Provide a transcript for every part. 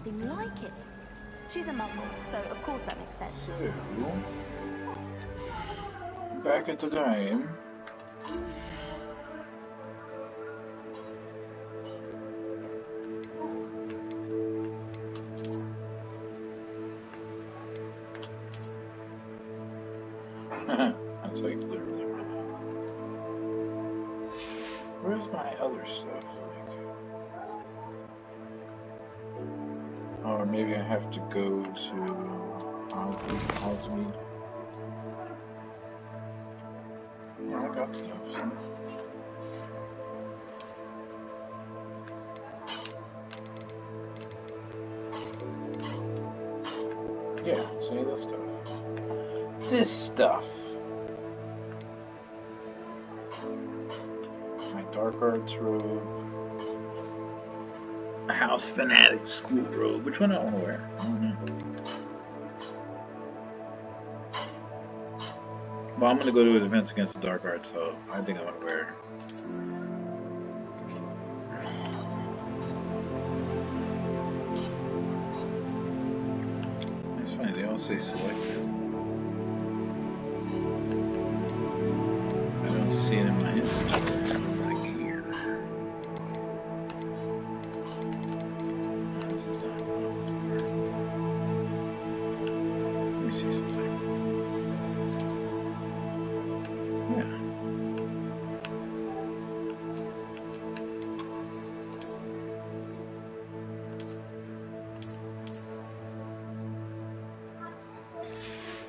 anything like it. She's a muggle, so of course that makes sense. So, back at the game. That's like literally. Where's my other stuff? Or maybe I have to go to Hogsmeade. Yeah, I got stuff. So. Yeah, say this stuff. This stuff. My dark arts robe. A house fanatic school robe. Which one do I want to wear? I don't know. Well, I'm going to go to a defense against the dark arts, so I think I want to wear. It's funny, they all say selected. I don't see it in my inventory. Like here. This is done. Let me see something. Yeah.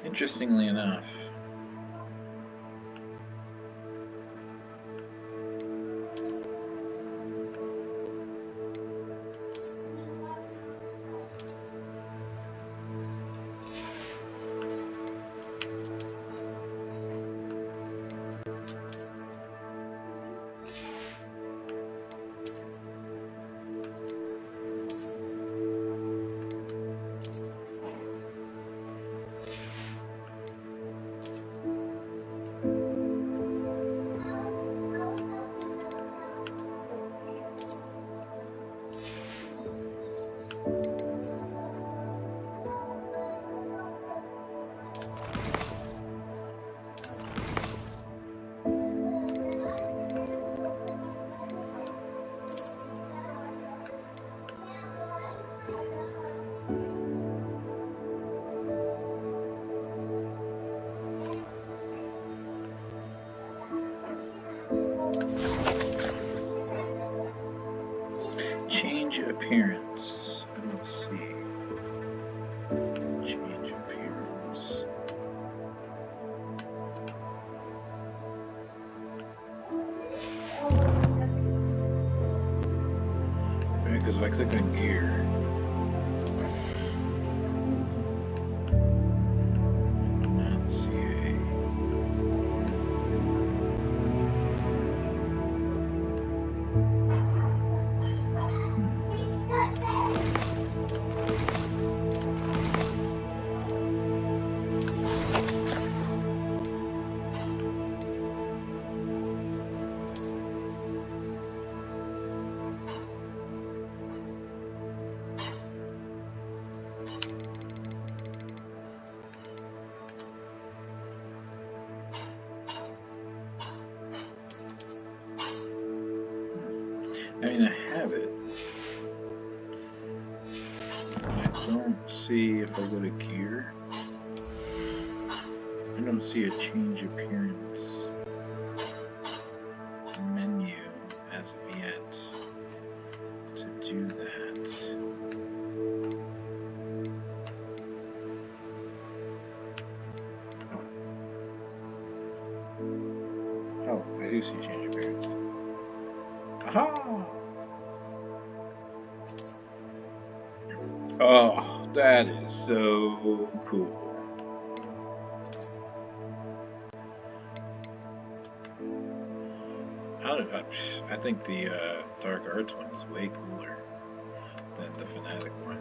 Interestingly enough, change appearance. I don't see. Change appearance. Because if I click on gear, not CA. I mean, I have it. I don't see if I go to gear. I don't see a change appearance menu as of yet to do that. Oh, I do see change appearance. Aha! Oh, that is so cool. I think the Dark Arts one is way cooler than the Fanatic one.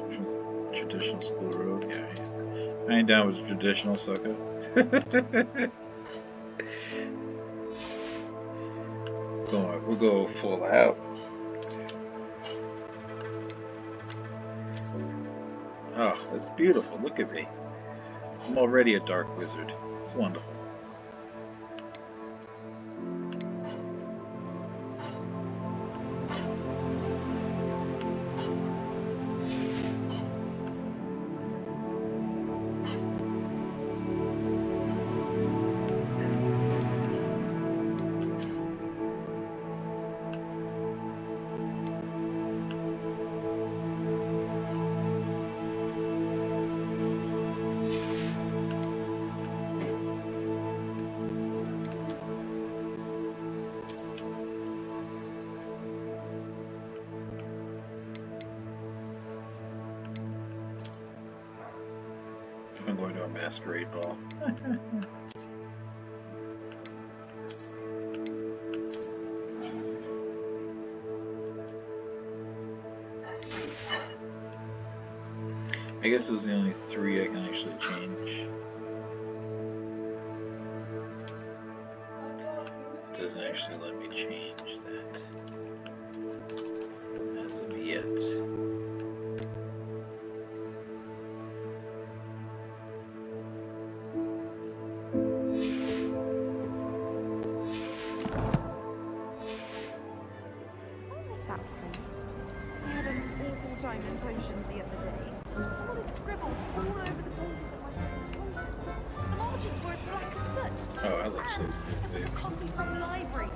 Which was traditional school robe, yeah. I ain't down with the traditional sucker. We'll go full out. Oh, that's beautiful. Look at me. I'm already a dark wizard. It's wonderful. I'm going to a masquerade ball. I guess those are the only 3 I can actually change. It doesn't actually let me change that as of yet. That place. I had an awful time in potions the other day. Someone had scribbled all over the pages of my potions. The margins were as black as soot. Oh, I like soot. It was a copy from the library.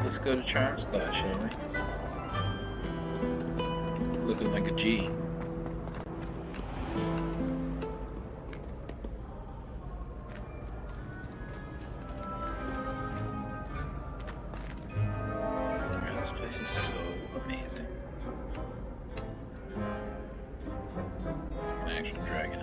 Let's go to Charms class, shall we? Looking like a G. Man, this place is so amazing. It's an actual dragon.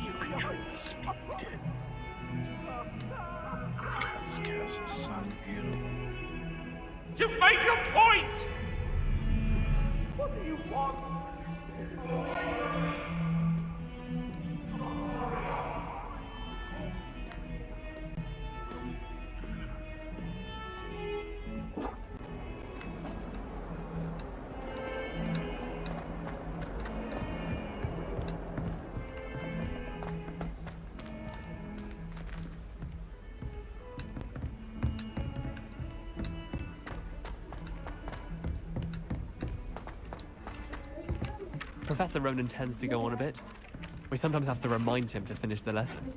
You control the speed. God, this castle is so beautiful. You've made your point! What do you want? Professor Ronan tends to go on a bit. We sometimes have to remind him to finish the lesson.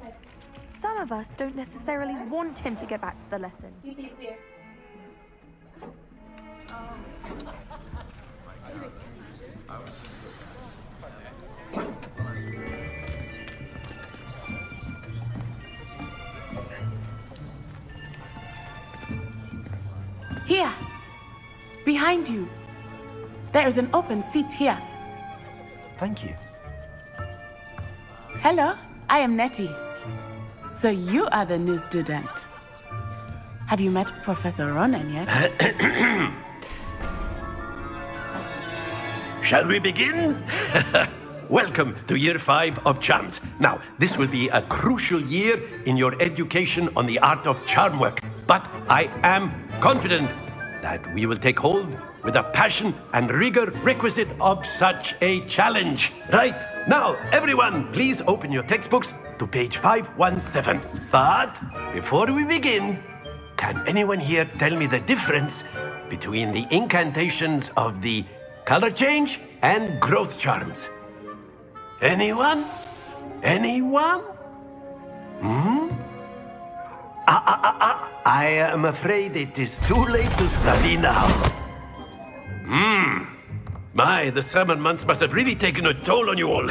Some of us don't necessarily want him to get back to the lesson. Here, behind you. There is an open seat here. Thank you. Hello, I am Nettie. So you are the new student. Have you met Professor Ronan yet? Shall we begin? Welcome to year 5 of Charms. Now, this will be a crucial year in your education on the art of charm work. But I am confident that we will take hold with the passion and rigor requisite of such a challenge. Right, now, everyone, please open your textbooks to page 517. But before we begin, can anyone here tell me the difference between the incantations of the color change and growth charms? Anyone? Anyone? I am afraid it is too late to study now. My, the summer months must have really taken a toll on you all.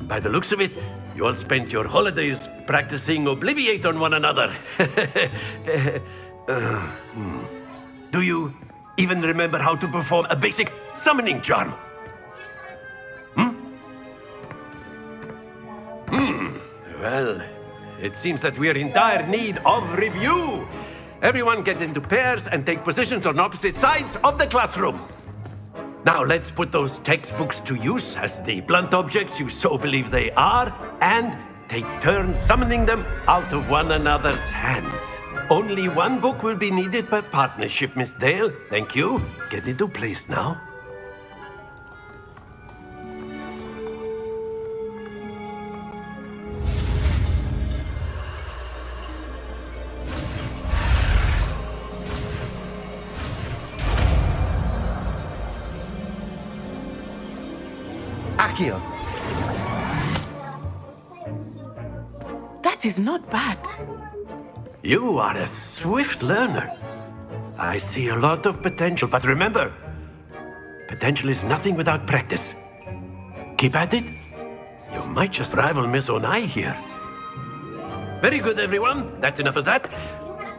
By the looks of it, you all spent your holidays practicing Obliviate on one another. Do you even remember how to perform a basic summoning charm? Well, it seems that we are in dire need of review. Everyone get into pairs and take positions on opposite sides of the classroom. Now let's put those textbooks to use as the blunt objects you so believe they are, and take turns summoning them out of one another's hands. Only one book will be needed per partnership, Miss Dale. Thank you. Get into place now. Accio. That is not bad. You are a swift learner. I see a lot of potential, but remember, potential is nothing without practice. Keep at it. You might just rival Miss Onai here. Very good, everyone. That's enough of that.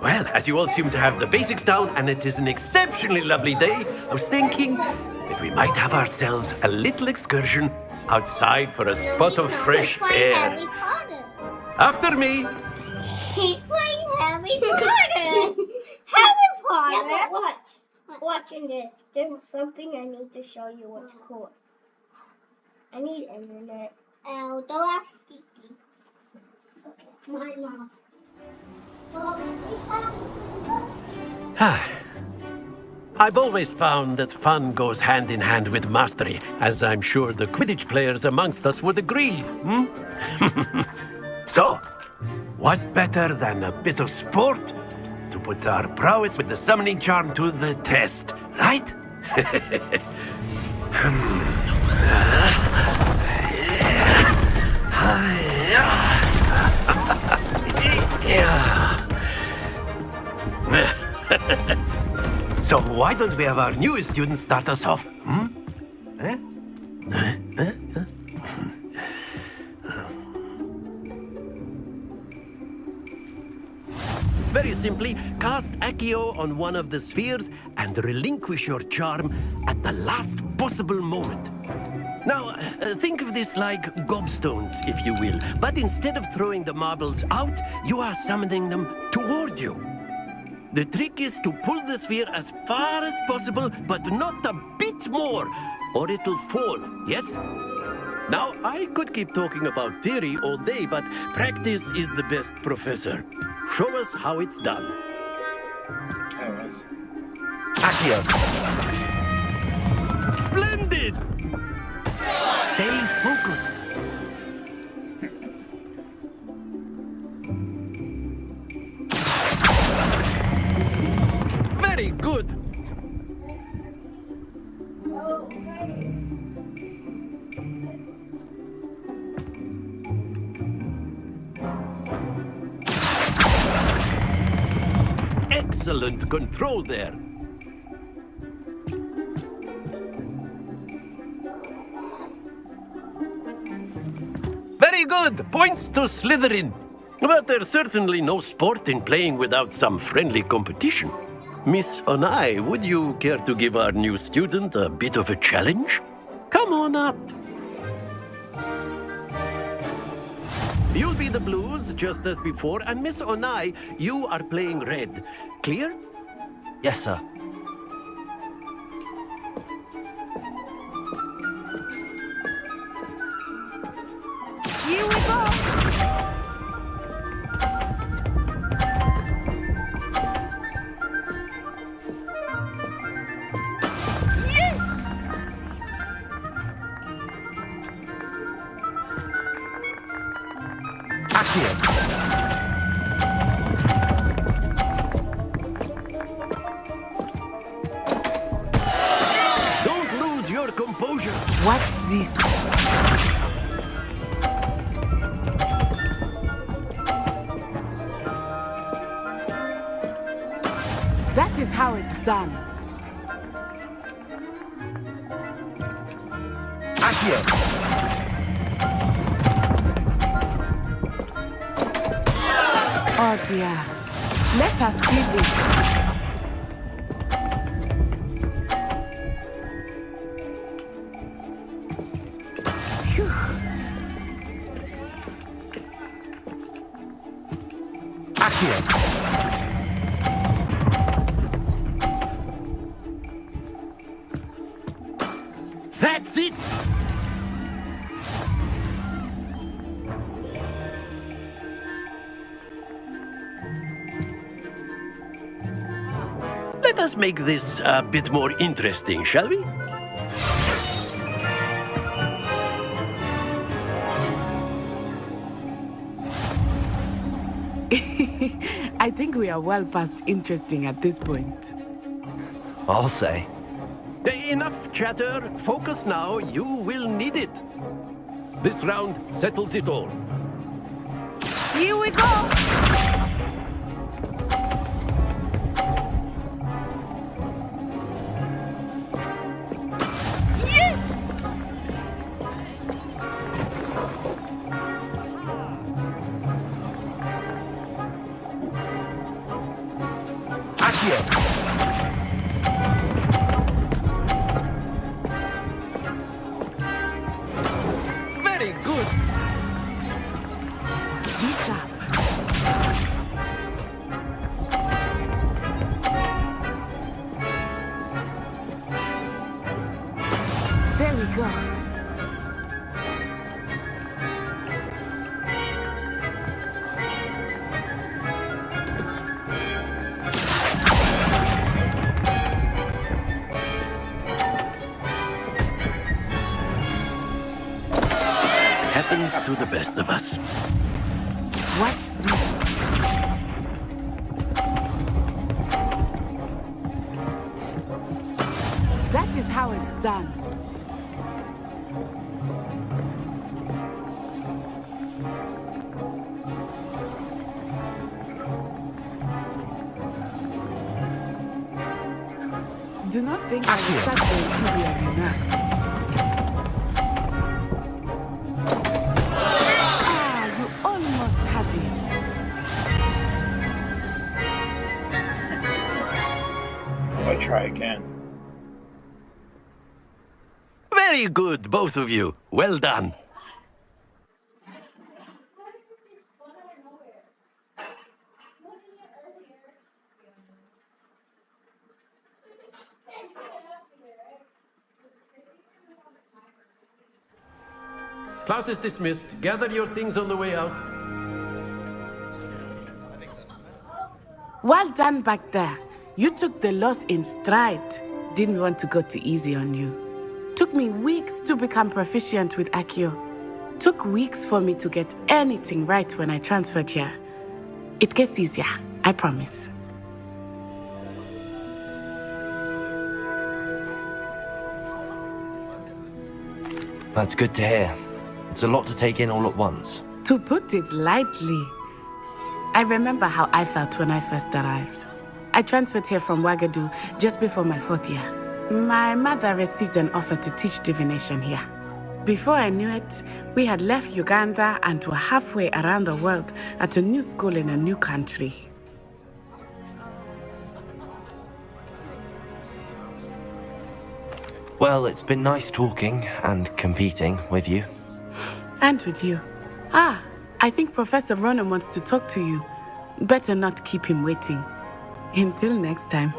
Well, as you all seem to have the basics down, and it is an exceptionally lovely day, I was thinking that we might have ourselves a little excursion outside for a spot of fresh air. After me. He's playing Harry Potter. Harry Potter. Yeah, but watch. Watching this. There's something I need to show you what's cool. I need internet. Oh, don't ask Kiki. My mom. I've always found that fun goes hand in hand with mastery, as I'm sure the Quidditch players amongst us would agree. So, what better than a bit of sport to put our prowess with the summoning charm to the test, right? So why don't we have our newest student start us off? Very simply, cast Accio on one of the spheres and relinquish your charm at the last possible moment. Now, think of this like gobstones, if you will, but instead of throwing the marbles out, you are summoning them toward you. The trick is to pull the sphere as far as possible, but not a bit more, or it'll fall, yes? Now, I could keep talking about theory all day, but practice is the best professor. Show us how it's done. Oh, nice. Accio. Splendid! Stay focused. Very good. Excellent control there. Very good. Points to Slytherin. But there's certainly no sport in playing without some friendly competition. Miss Onai, would you care to give our new student a bit of a challenge? Come on up. You'll be the blues, just as before, and Miss Onai, you are playing red. Clear? Yes, sir. Here we go! Don't lose your composure. Watch this. That is how it's done. Accio. Oh dear. Let us see this. Phew. Accio. That's it! Let us make this a bit more interesting, shall we? I think we are well past interesting at this point. I'll say. Enough chatter. Focus now. You will need it. This round settles it all. Here we go! Accio. Very good. Be sharp. There we go. Happens to the best of us. Watch this. That is how it's done. Do not think I will start going easy on you now. Ah, you almost had it. I'll try again. Very good, both of you. Well done. Class is dismissed. Gather your things on the way out. Well done back there. You took the loss in stride. Didn't want to go too easy on you. Took me weeks to become proficient with Accio. Took weeks for me to get anything right when I transferred here. It gets easier, I promise. That's good to hear. It's a lot to take in all at once. To put it lightly, I remember how I felt when I first arrived. I transferred here from Ouagadougou just before my 4th year. My mother received an offer to teach divination here. Before I knew it, we had left Uganda and were halfway around the world at a new school in a new country. Well, it's been nice talking and competing with you. And with you. Ah, I think Professor Ronan wants to talk to you. Better not keep him waiting. Until next time.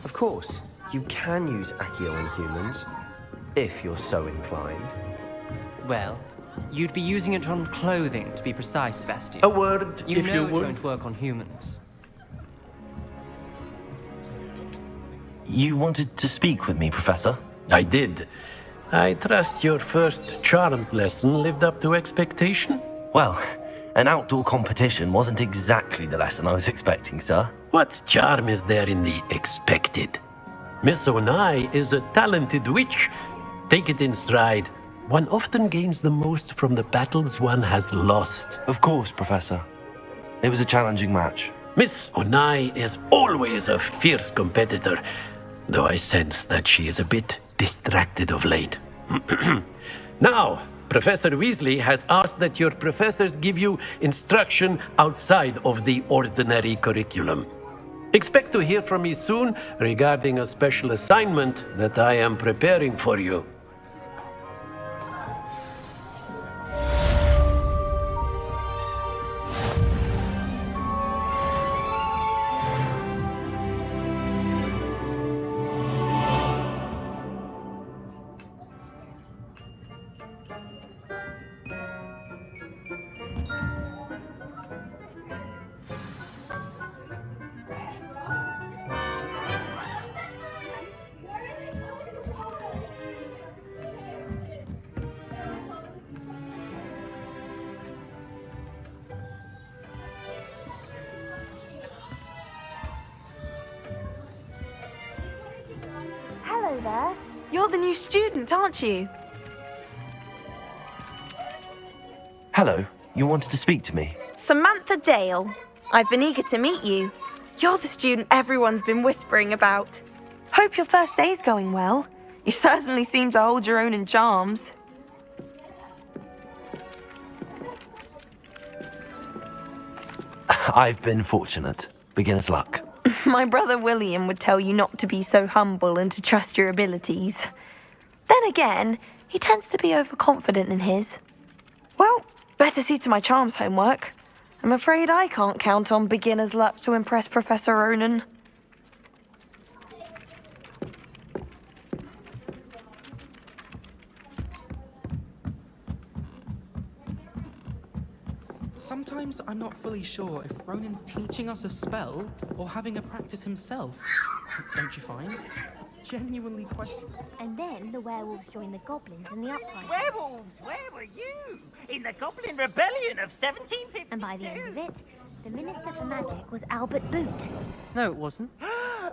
Of course, you can use Accio on humans, if you're so inclined. Well, you'd be using it on clothing, to be precise, Sebastian. A word, You if know you it would. won't work on humans. You wanted to speak with me, Professor? I did. I trust your first charms lesson lived up to expectation? Well, an outdoor competition wasn't exactly the lesson I was expecting, sir. What charm is there in the expected? Miss Onai is a talented witch. Take it in stride. One often gains the most from the battles one has lost. Of course, Professor. It was a challenging match. Miss Onai is always a fierce competitor, though I sense that she is a bit distracted of late. Now, Professor Weasley has asked that your professors give you instruction outside of the ordinary curriculum. Expect to hear from me soon regarding a special assignment that I am preparing for you. Hello there. You're the new student, aren't you? Hello, you wanted to speak to me? Samantha Dale. I've been eager to meet you. You're the student everyone's been whispering about. Hope your first day's going well. You certainly seem to hold your own in charms. I've been fortunate. Beginner's luck. My brother William would tell you not to be so humble and to trust your abilities. Then again, he tends to be overconfident in his. Well, better see to my charms homework. I'm afraid I can't count on beginner's luck to impress Professor Ronan. Sometimes I'm not fully sure if Ronan's teaching us a spell or having a practice himself. Don't you find? It's genuinely questionable. And then the werewolves joined the goblins in the uprising. Werewolves, where were you? In the Goblin Rebellion of 1752? And by the end of it, the Minister for Magic was Albert Boot. No, it wasn't.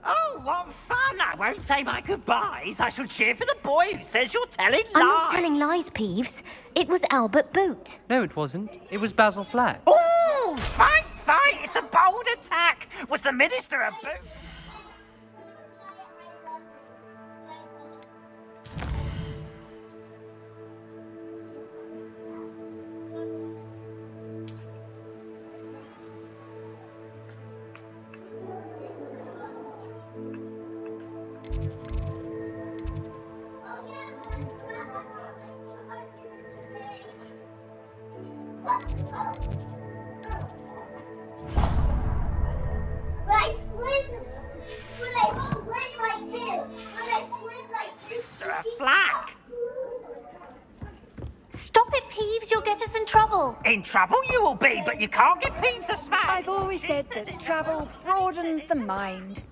Oh, what fun! I won't say my goodbyes. I shall cheer for the boy who says you're telling lies. I'm not telling lies, Peeves. It was Albert Boot. No, it wasn't. It was Basil Flack. Oh, fight, fight! It's a bold attack. Was the Minister a boot? Stop it, Peeves. You'll get us in trouble. In trouble you will be, but you can't get Peeves a smack. I've always said that travel broadens the mind.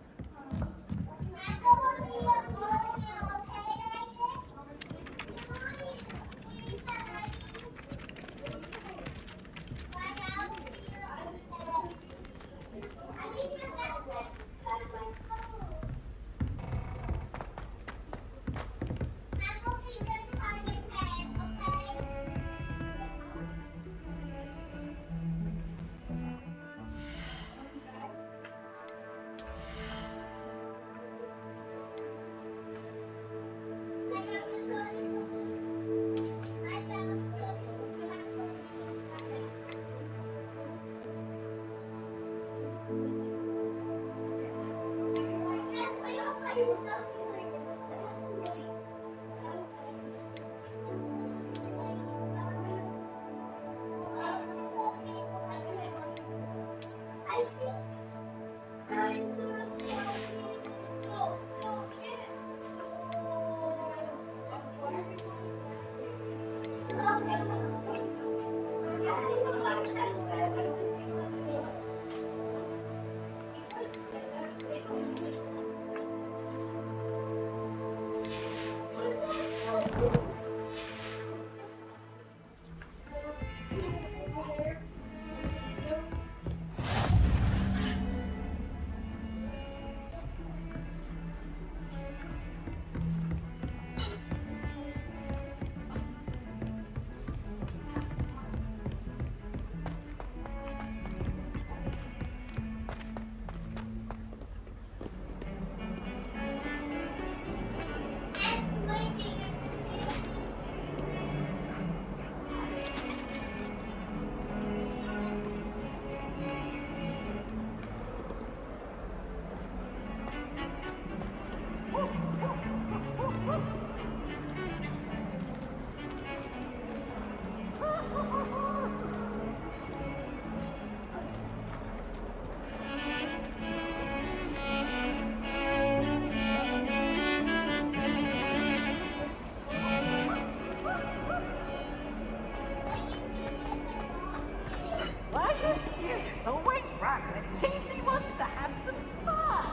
He wants to have some fun.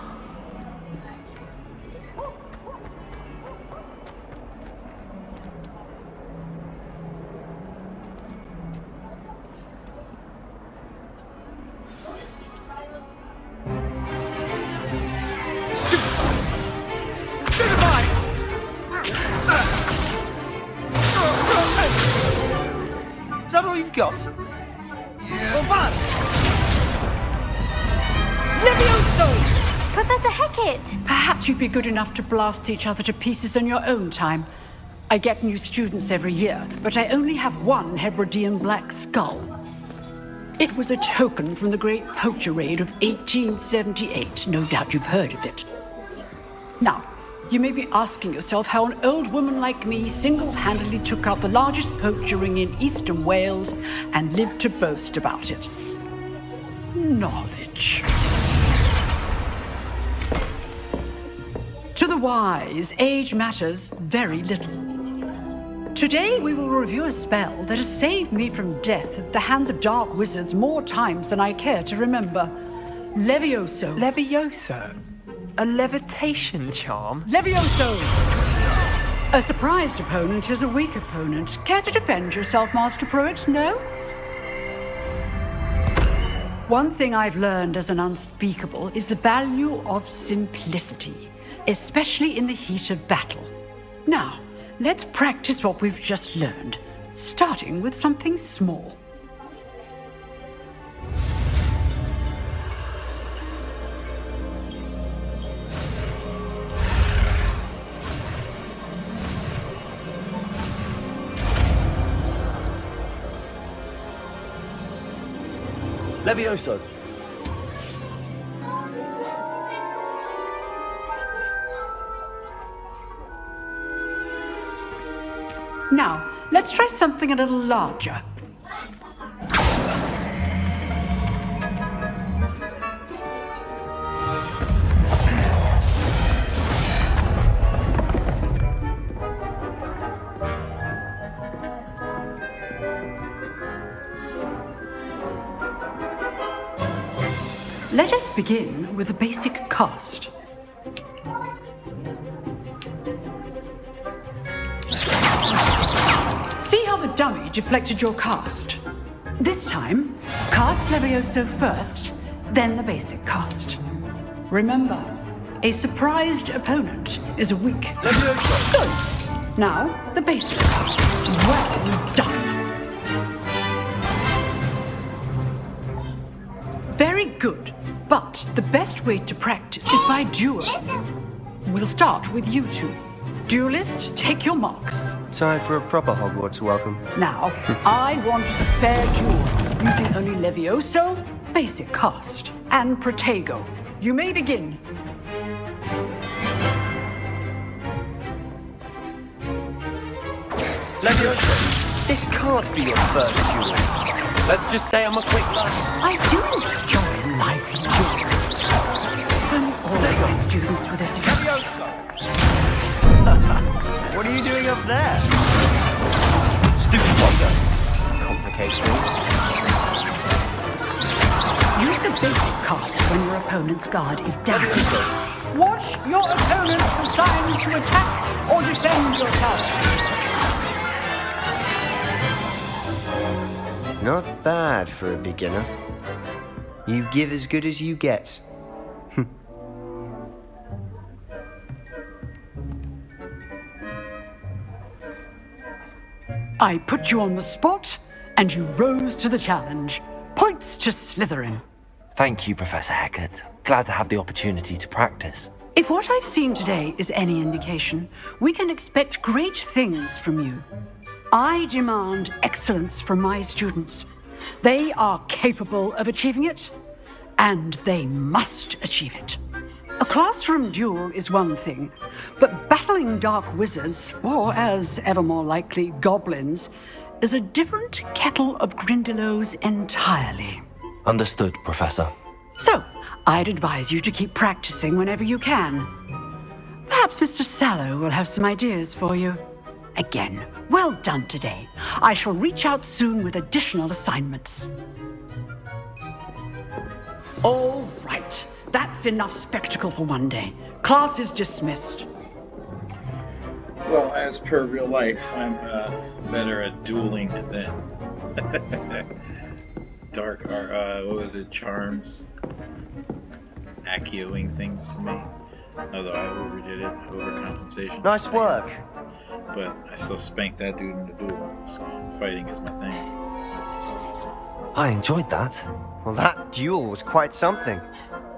Is that all you've got? Well, what? Levioso! Professor Hecat! Perhaps you'd be good enough to blast each other to pieces in your own time. I get new students every year, but I only have one Hebridean black skull. It was a token from the Great Poacher Raid of 1878. No doubt you've heard of it. Now, you may be asking yourself how an old woman like me single-handedly took out the largest poacher ring in eastern Wales and lived to boast about it. Knowledge. To the wise, age matters very little. Today we will review a spell that has saved me from death at the hands of dark wizards more times than I care to remember. Levioso. Levioso? A levitation charm? Levioso! A surprised opponent is a weak opponent. Care to defend yourself, Master Pruitt? No? One thing I've learned as an unspeakable is the value of simplicity, especially in the heat of battle. Now, let's practice what we've just learned, starting with something small. Levioso. Now, let's try something a little larger. Let us begin with a basic cast. See how the dummy deflected your cast? This time, cast Levioso first, then the basic cast. Remember, a surprised opponent is a weak Levioso. Good. Now, the basic cast. Well done. Very good. But the best way to practice is by duel. We'll start with you two. Duelists, take your marks. Time for a proper Hogwarts welcome. Now, I want a fair duel, using only Levioso, basic cast, and Protego. You may begin. Levioso, this can't be your first duel. Let's just say I'm a quick lad. I do enjoy lively duels. I'm always students with this. What are you doing up there? Stupid wonder. Complicates things. Use the basic cast when your opponent's guard is down. Watch your opponent for signs to attack or defend yourself. Not bad for a beginner. You give as good as you get. I put you on the spot, and you rose to the challenge. Points to Slytherin. Thank you, Professor Hecat. Glad to have the opportunity to practice. If what I've seen today is any indication, we can expect great things from you. I demand excellence from my students. They are capable of achieving it, and they must achieve it. A classroom duel is one thing, but battling dark wizards, or as ever more likely, goblins, is a different kettle of Grindylows entirely. Understood, Professor. So, I'd advise you to keep practicing whenever you can. Perhaps Mr. Sallow will have some ideas for you. Again, well done today. I shall reach out soon with additional assignments. All That's enough spectacle for one day. Class is dismissed. Well, as per real life, I'm better at dueling than dark. What was it? Charms, Accio-ing things to me. Although I overdid it, overcompensation. Nice work. But I still spanked that dude in the duel, so fighting is my thing. I enjoyed that. Well, that duel was quite something.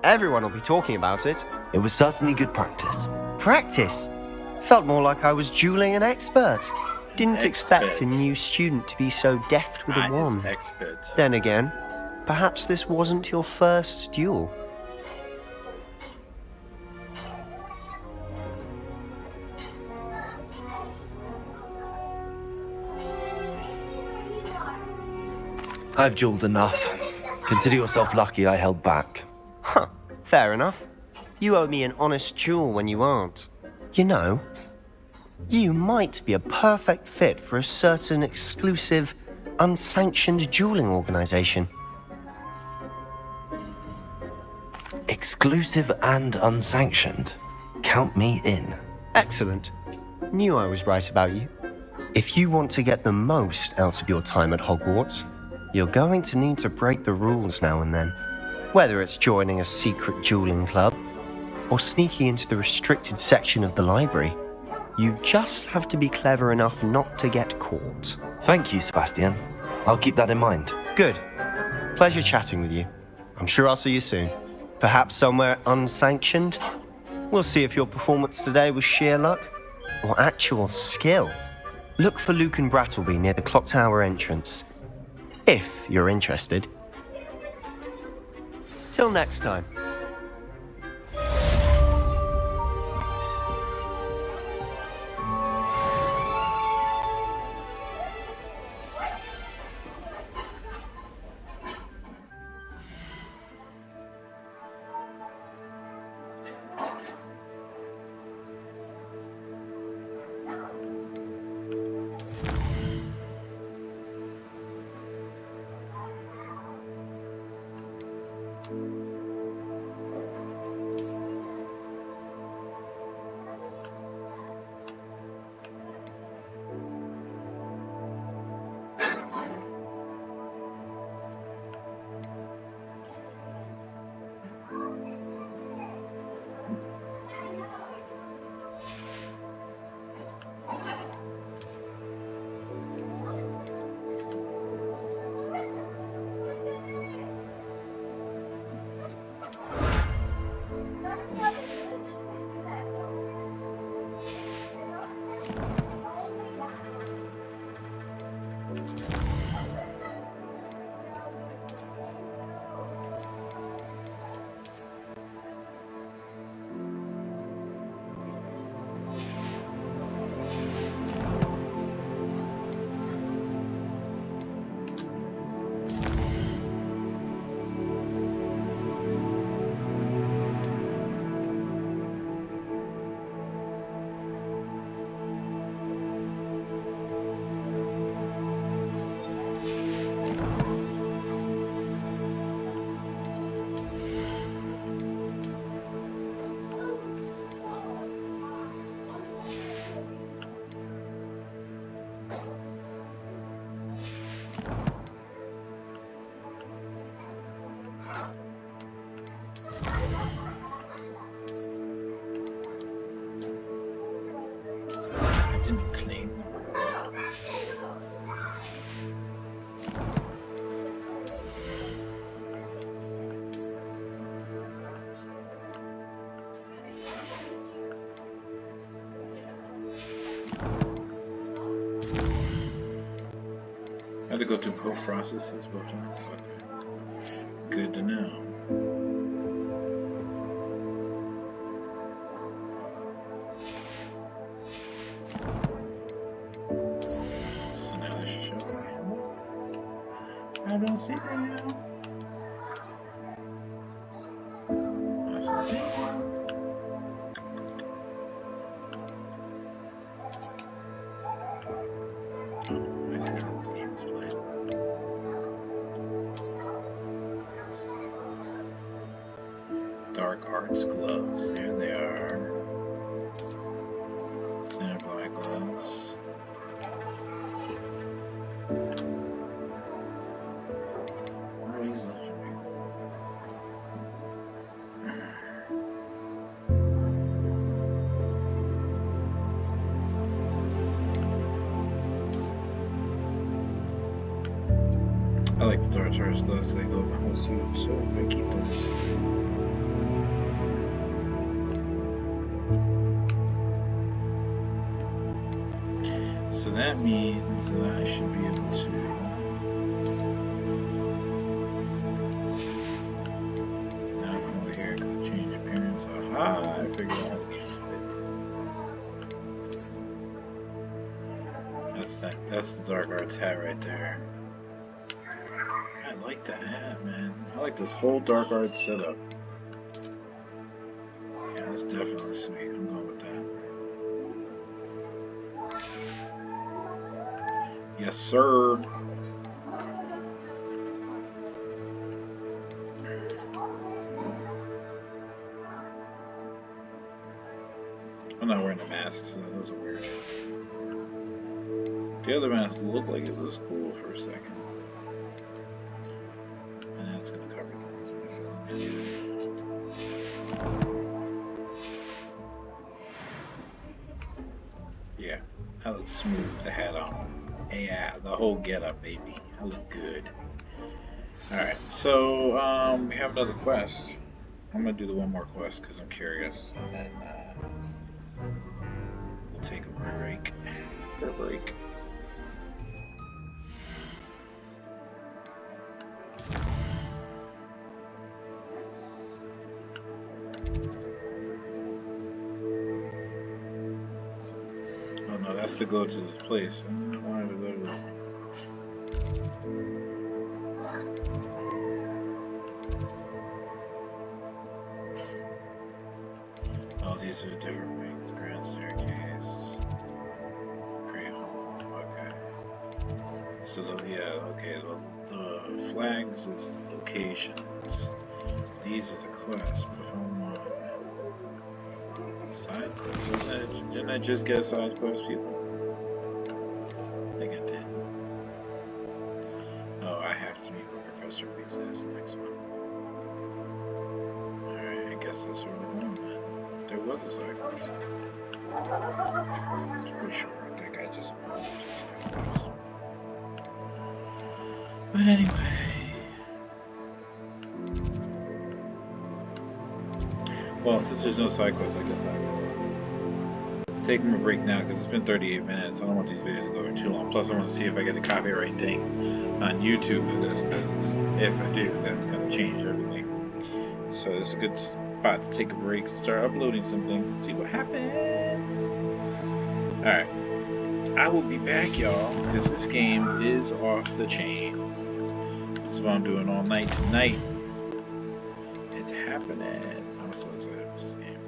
Everyone will be talking about it. It was certainly good practice. Practice? Felt more like I was dueling an expert. Didn't expect a new student to be so deft with a wand. Expert. Then again, perhaps this wasn't your first duel. I've dueled enough. Consider yourself lucky I held back. Huh, fair enough. You owe me an honest duel when you aren't. You know, you might be a perfect fit for a certain exclusive, unsanctioned dueling organization. Exclusive and unsanctioned. Count me in. Excellent. Knew I was right about you. If you want to get the most out of your time at Hogwarts, you're going to need to break the rules now and then. Whether it's joining a secret dueling club, or sneaking into the restricted section of the library, you just have to be clever enough not to get caught. Thank you, Sebastian. I'll keep that in mind. Good. Pleasure chatting with you. I'm sure I'll see you soon. Perhaps somewhere unsanctioned? We'll see if your performance today was sheer luck or actual skill. Look for Luke and Brattleby near the clock tower entrance, if you're interested. Till next time. I have to go through both processes both times. Okay. Good to know. So now they should show me. I don't see them now. That's the thing. I see how this game is played. Dark dark arts gloves. There they are. Standard black gloves. What are these looking I like the dark arts gloves. They go with my whole suit, so I keep those. So that means that I should be able to now come over here and change appearance. Aha! I figured out how to use it. That's the dark arts hat right there. I like that hat, man. I like this whole dark arts setup. Yeah, that's definitely sweet. I'm going with that. Yes, sir. I'm not wearing a mask, so those are weird. The other mask looked like it was cool for a second. And that's gonna cover things. Yeah, I look smooth, the hat on. Yeah, the whole getup, baby. I look good. Alright, so we have another quest. I'm gonna do the one more quest because I'm curious. And we'll take a break. Oh no, that's to go to this place. I wanted to go to this. Oh, these are different wings. Grand staircase. Great hall. Okay. So okay. The flags is the locations. These are the quests. But if I want side quests, didn't I just get a side quest, people? I think I did. Oh, I have to meet with Professor Lisa. That's the next one. Alright, I guess that's where we're going then. There was a side quest. I'm pretty sure that guy just moved to side quest. But anyway. Well, since there's no side quest, I guess I'll take a break now because it's been 38 minutes. I don't want these videos to go over too long. Plus, I want to see if I get a copyright thing on YouTube for this. Because if I do, that's going to change everything. So it's a good spot to take a break and start uploading some things and see what happens. Alright. I will be back, y'all, because this game is off the chain. This is what I'm doing all night tonight. It's happening. I'm so excited for this game.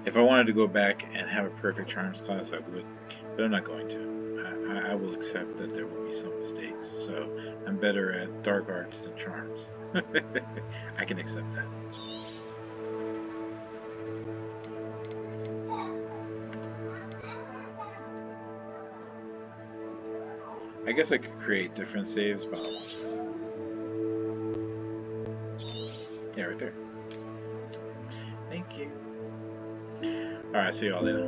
If I wanted to go back and have a perfect charms class, I would, but I'm not going to. I will accept that there will be some mistakes. So I'm better at dark arts than charms. I can accept that. I guess I could create different saves, but I don't want to. Yeah, right there. Thank you. Alright, see y'all later.